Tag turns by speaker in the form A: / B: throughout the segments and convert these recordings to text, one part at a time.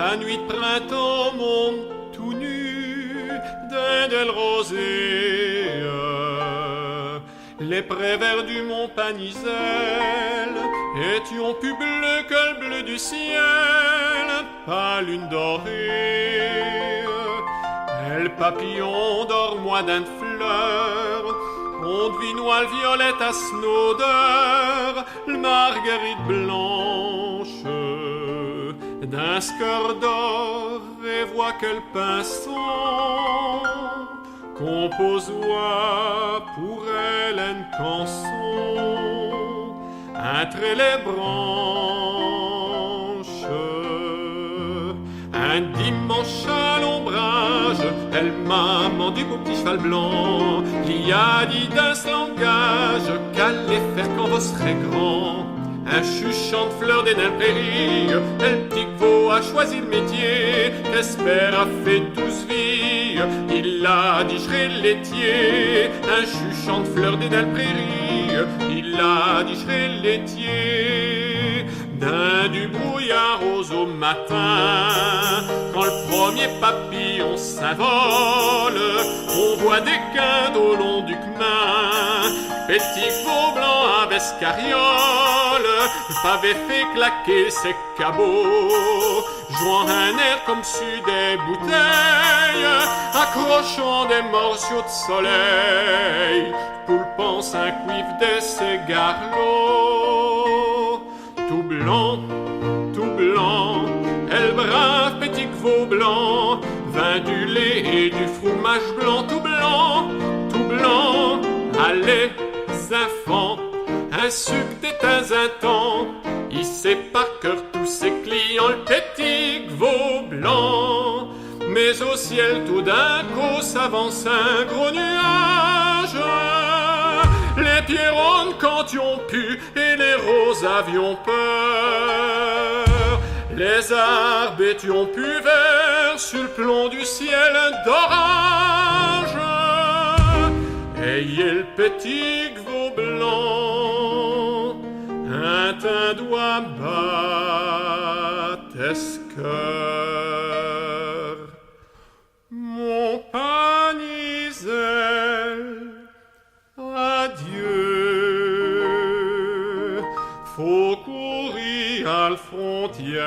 A: La nuit de printemps monte tout nu d'ailes rosées. Les prés verts du mont Panisel étions plus bleus que le bleu du ciel, pas lune dorée. Et le papillon dort moins d'une fleur, on devinoit le violette à son odeur, le marguerite blanche d'un score d'or, et voit que le pinson composoit pour elle une canson entre les branches. Un dimanche à l'ombrage, elle m'a vendu mon petit cheval blanc. Il a dit d'un langage qu'allait faire quand vous serez grand. Un chuchant de fleurs des nains prairies, un petit veau a choisi le métier, qu'espère a fait 12 vies, il a dit j'serai laitier. Un chuchant de fleurs des nains prairies, il a dit j'serai laitier. D'un du brouillard rose au matin, quand le premier papillon s'envole, on voit des quindes au long du chemin, petit veau blanc à vescariole, le pavé fait claquer ses cabots, jouant un air comme su des bouteilles, accrochant des morceaux de soleil, tout le pense un cuivre de ses garlots. Tout blanc, elle brave petit veau blanc, vin du lait et du fromage blanc, tout blanc, allez, enfants, un sucre d'éteint un temps, il sait par cœur tous ses clients, le petit veau blanc, mais au ciel tout d'un coup s'avance un gros nuage. Les pierronnes quand ils ont pu et les roses avions peur. Les arbres étions pu verts sur le plomb du ciel d'orange. Ayez le petit veau blanc, un teint doit battre ce cœur. Mon Panisel, adieu, faut courir à la frontière,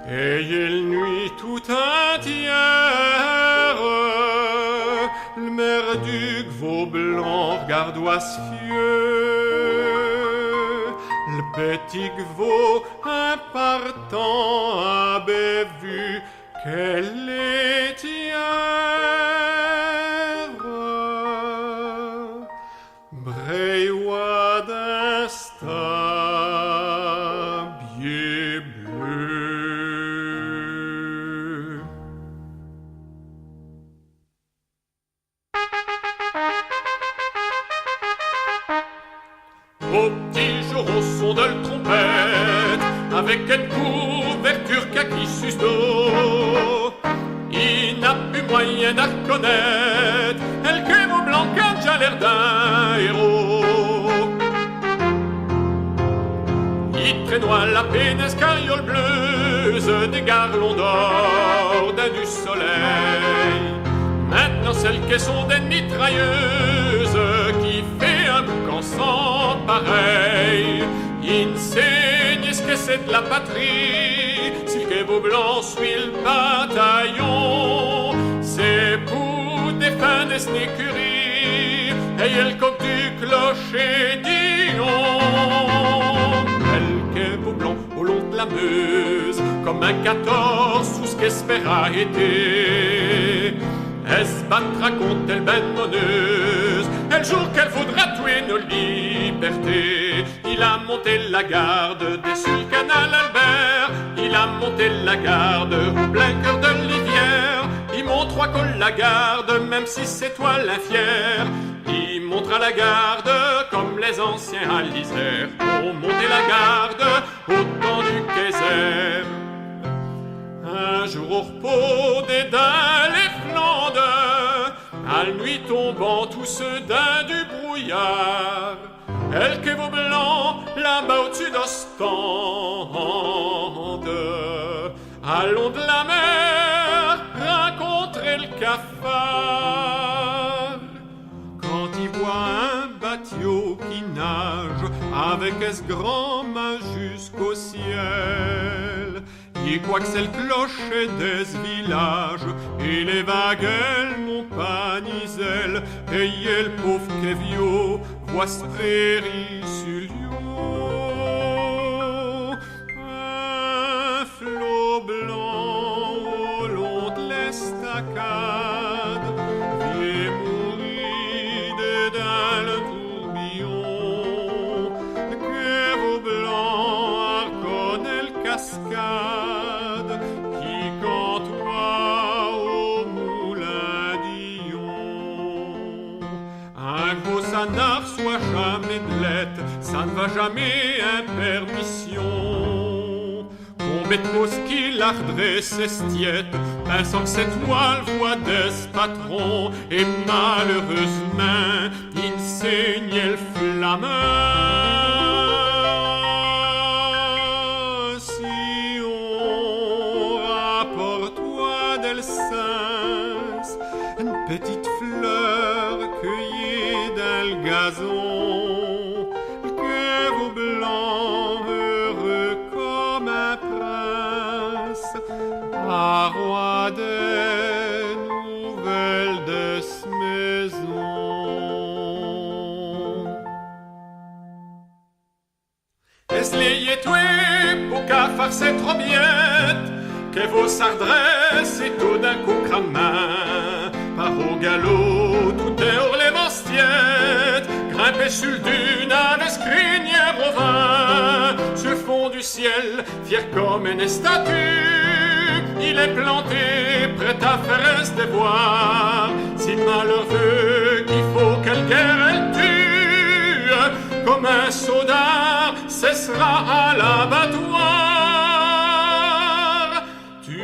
A: ayez le nuit tout entière, le merduc veau blanc regardoit ce fieux, le petit veau impartant avait vu qu'elle était Bréois d'un stabier bleu. Au petit jour au son de la trompette, avec une couverture kaki sus d'eau, il n'a plus moyen de reconnaître elle que veau blanc quand j'ai l'air d'un héros. Il traînoit la pénesse carriole bleuze, des garlons d'or d'un du soleil. Maintenant celles qui sont des mitrailleuses, qui fait un boucan sans pareil. Enseigne ce que c'est de la patrie, si le veau blanc suit le bataillon, c'est pour défendre des écuries, et le coq du clocher dit non. Quelques veau blanc au long de la Meuse, comme un 14 sous ce qu'espéra été. Elle se battra contre elle ben monneuse, elle jour qu'elle voudra tuer nos libertés. Il a monté la garde dessus le canal Albert, il a monté la garde au plein cœur de l'Ivière. Il montrera qu'on la garde, même si c'est toi l'infière. Il montera la garde comme les anciens à l'Isère ont monté la garde au temps du Kaiser. Un jour au repos des daims les Flandres, à la nuit tombant tous ceux d'un du brouillard, elle que veau blanc là-bas au-dessus d'Ostende. allons de la mer rencontrer le cafard. Quand il voit un bateau qui nage avec ce grand mât jusqu'au ciel, il croit que c'est le clocher des villages et les vagues elles n'ont pas ni zèle, et y est le pauvre Kevio voit ce prairie sur l'eau. Un flot blanc au long de l'estacade vient mourir dedans le tourbillon. Kevio blanc reconnaît le cascade qui cantoie au moulin d'Ion. Un gros ça n'a reçoit jamais de lettre, ça ne va jamais impermission. Combien de causes qu'il a redressé stiette, pensant que cette toile voit des patrons, et malheureusement, il saignait le flamand. Si on rapporte toi d'Elsens, une petite fleur cueillie dans le gazon, que vous blanc heureux comme un prince, à roi des nouvelles de ce maison. Est-ce les étoués pour qu'à faire c'est trop bien, que vos s'adressent et tout d'un coup cramain, par au galop, tout est hors les mastiètes, grimpé sur le dune à l'escrinière au vin, sur le fond du ciel, fier comme une statue, il est planté, prêt à faire se dévoir, si malheureux qu'il faut quelle guerre elle tue, comme un soldat, cessera à l'abattoir. Tu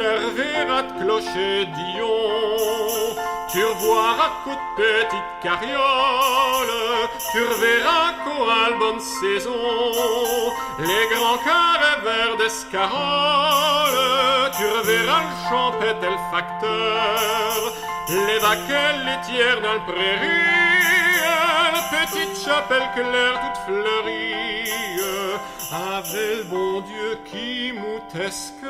A: les reverras de clocher d'Ion, tu revoiras coup de petite carriole, tu reverras qu'au à la bonne saison, les grands carrés verts d'escarole, tu reverras le champêtre et le facteur, les vaquelles laitières dans le prairie, la petite chapelle claire toute fleurie, avec le bon Dieu qui moutesque.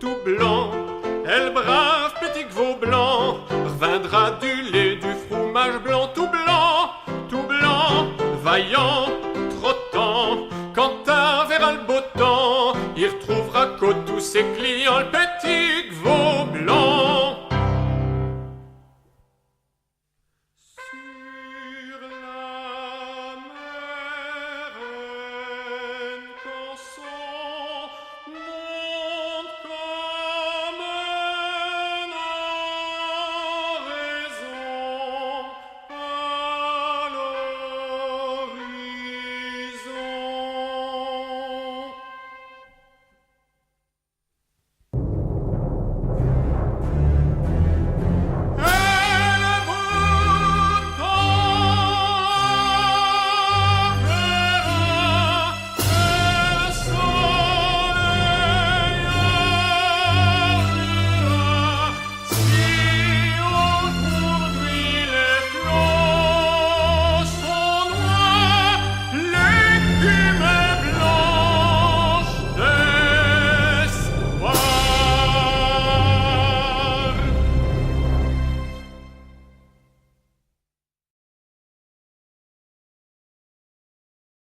A: Tout blanc, elle brave petit veau blanc, reviendra du lait, du fromage blanc, tout blanc, vaillant, trottant, quand t'as verra le beau temps, il retrouvera qu'au tous ses clients, le petit veau